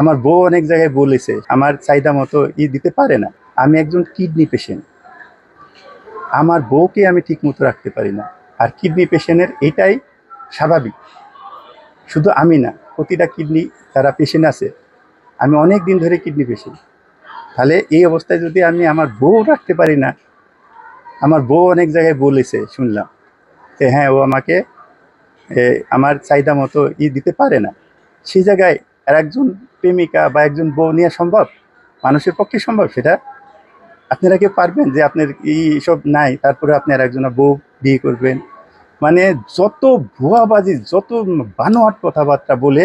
আমার বউ অনেক জায়গায় বলেছে আমার চাহিদা মতো দিতে পারে না। আমি একজন কিডনি পেশেন্ট, আমার বউকে আমি ঠিক মতো রাখতে পারি না। আর কিডনি পেশেন্টের এটাই স্বাভাবিক, শুধু আমি না, প্রতিটা কিডনি যারা পেশেন্ট আছে, আমি অনেক দিন ধরে কিডনি পেশেন্ট। তাহলে এই অবস্থায় যদি আমি আমার বউ রাখতে পারি না, আমার বউ অনেক জায়গায় বলেছে শুনলাম যে হ্যাঁ ও আমাকে আমার চাহিদা মতো দিতে পারে না, সেই জায়গায় আর একজন প্রেমিকা বা একজন বউ নেওয়া সম্ভব? মানুষের পক্ষে সম্ভব সেটা? আপনারা কেউ পারবেন যে আপনার সব নাই তারপরে আপনি আর একজনের বউ বিয়ে করবেন? মানে যত ভুয়াবাজি, যত বানোয়াট কথাবার্তা বলে,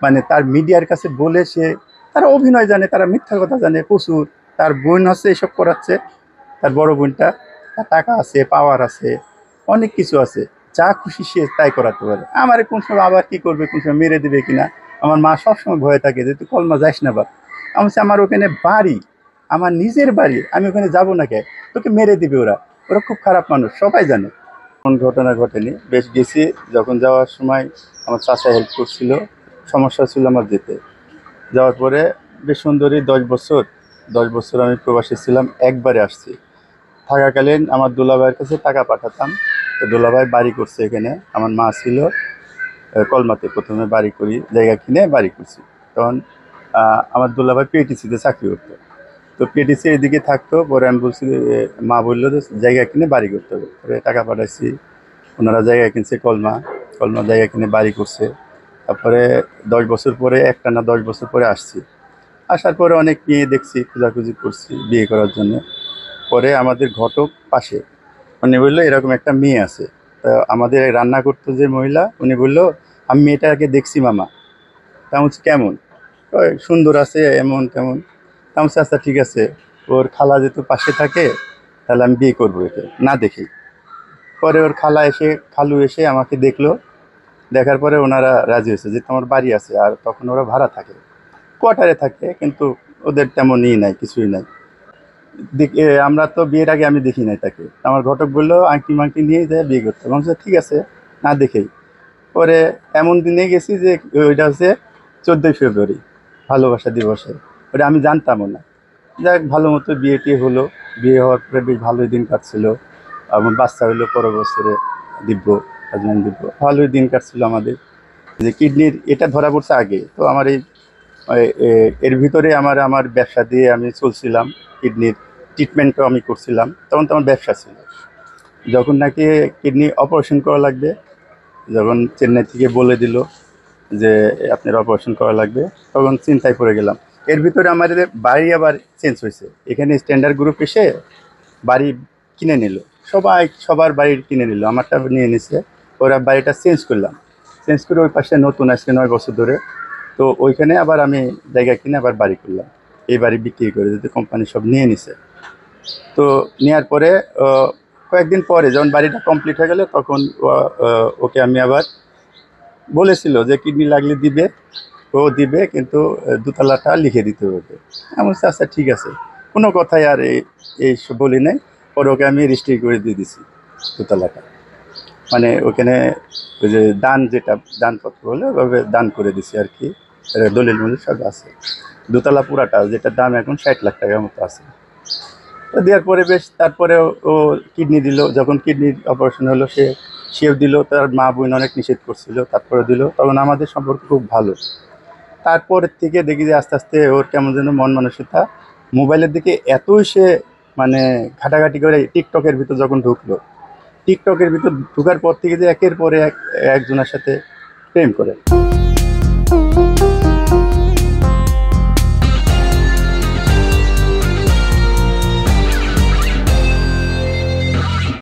মানে তার মিডিয়ার কাছে বলে সে, তারা অভিনয় জানে, তারা মিথ্যা কথা জানে প্রচুর। তার বোন হচ্ছে এসব করাচ্ছে, তার বড় বোনটা, তার টাকা আছে, পাওয়ার আছে, অনেক কিছু আছে, যা খুশি সে তাই করাতে পারে। আমার কোন সময় আবার কি করবে, কোন সময় মেরে দেবে কিনা। আমার মা সবসময় ভয়ে থাকে যে তুই কলমা যাইস না বা। আমি বলছি, আমার ওখানে বাড়ি, আমার নিজের বাড়ি, আমি ওখানে যাবো না কে? তোকে মেরে দিবে ওরা, ওরা খুব খারাপ মানুষ, সবাই জানে। কোন ঘটনা ঘটেনি, বেশ গেছি। যখন যাওয়ার সময় আমার চাচা হেল্প করছিল, সমস্যা ছিল আমার যেতে। যাওয়ার পরে বেশ সুন্দরী 10 বছর, 10 বছর আমি প্রবাসী ছিলাম, একবারে আসছি। থাকাকালীন আমার দুলাভাইয়ের কাছে টাকা পাঠাতাম। তো দুলাভাই বাড়ি করছে এখানে, আমার মা ছিল কলমাতে, প্রথমে বাড়ি করি, জায়গা কিনে বাড়ি করছি। তখন আমার দুলাভাই পিএটিসিতে চাকরি করতো। তো পিএটিসি এদিকে থাকতো। পরে আমি বলছি, মা বললো যে জায়গা কিনে বাড়ি করতে হবে। পরে টাকা পাঠাইছি, ওনারা জায়গা কিনছে, কলমা জায়গা কিনে বাড়ি করছে। তারপরে 10 বছর পরে, একটানা 10 বছর পরে আসছি। আসার পরে অনেক মেয়ে দেখছি, খোঁজাখুঁজি করছি বিয়ে করার জন্য। পরে আমাদের ঘটক পাশে, উনি বললো এরকম একটা মেয়ে আছে। তা আমাদের রান্না করতো যে মহিলা, উনি বললো আমি মেয়েটাকে দেখছি মামা। তা বলছি কেমন? ওই সুন্দর আছে, এমন তেমন। তা বলছি আচ্ছা ঠিক আছে, ওর খালা যেহেতু পাশে থাকে, তাহলে আমি বিয়ে করবো একে না দেখি। পরে ওর খালু এসে আমাকে দেখলো। দেখার পরে ওনারা রাজি হয়েছে যে তোমার বাড়ি আছে। আর তখন ওরা ভাড়া থাকে, কোয়ার্টারে থাকে, কিন্তু ওদের তেমন নাই, কিছুই নাই। আমরা তো বিয়ের আগে আমি দেখি নাই তাকে। আমার ঘটক বললো আংটি মাংটি নিয়ে যায় বিয়ে করতে। আমি বলছি ঠিক আছে, না দেখেই। পরে এমন দিনে গেছি যে ওইটা হচ্ছে 14ই ফেব্রুয়ারি, ভালোবাসা দিবসে। ওটা আমি জানতামও না। যাক, ভালো মতো বিয়ে টিয়ে হলো। বিয়ে হওয়ার পরে বেশ ভালোই দিন কাটছিল। আমার বাচ্চা হইলো পরের বছরে, দিব্য, হাজব্যান্ড দিব্য, ভালোই দিন কাটছিল আমাদের। যে কিডনির এটা ধরা পড়ছে আগে, তো আমার এর ভিতরে আমার ব্যবসা দিয়ে আমি চলছিলাম। কিডনির ট্রিটমেন্টও আমি করছিলাম, তখন তো আমার ব্যবসা ছিল। যখন নাকি কিডনি অপারেশন করা লাগবে, যখন চেন্নাই থেকে বলে দিল যে আপনার অপারেশন করা লাগবে, তখন চিন্তায় পড়ে গেলাম। এর ভিতরে আমাদের বাড়ি আবার চেঞ্জ হয়েছে। এখানে স্ট্যান্ডার্ড গ্রুপ এসে বাড়ি কিনে নিল, সবার বাড়ি কিনে নিল, আমারটা নিয়ে নিছে। ওরা বাড়িটা চেঞ্জ করলাম, চেঞ্জ করে ওই পাশে নতুন আসছে 9 বছর ধরে। তো ওইখানে আবার আমি জায়গা কিনে আবার বাড়ি করলাম। এই বাড়ি বিক্রি করে যদি কোম্পানি সব নিয়ে নিছে। তো নেওয়ার পরে কয়েকদিন পরে যখন বাড়িটা কমপ্লিট হয়ে গেল, তখন ওকে আমি আবার বলেছিল যে কিডনি লাগলে দিবে, ও দিবে, কিন্তু দোতলাটা লিখে দিতে হবে। আমি বলছি আচ্ছা ঠিক আছে, কোনো কথাই আর এই সব বলি নাই। পরে ওকে আমি রেজিস্ট্রি করে দিয়ে দিছি দোতলাটা। মানে ওখানে ওই যে দানপত্র হলে ওভাবে দান করে দিছি আর কি। দলিল মলিল সব আছে। দোতলা পুরাটা, যেটার দাম এখন 60 লাখ টাকার মতো আছে। তো দেওয়ার পরে বেশ, তারপরে ও কিডনি দিল। যখন কিডনির অপারেশন হলো, সেও দিল। তার মা বোন অনেক নিষেধ করছিল, তারপরে দিল। তখন আমাদের সম্পর্ক খুব ভালো। তারপরের থেকে দেখি যে আস্তে আস্তে ওর কেমন যেন মন মানসিকতা, মোবাইলের দিকে এতই সে মানে ঘাটাঘাটি করে। টিকটকের ভিতর যখন ঢুকলো, টিকটকের ভিতর ঢুকার পর থেকে যে একের পরে একজনের সাথে প্রেম করে।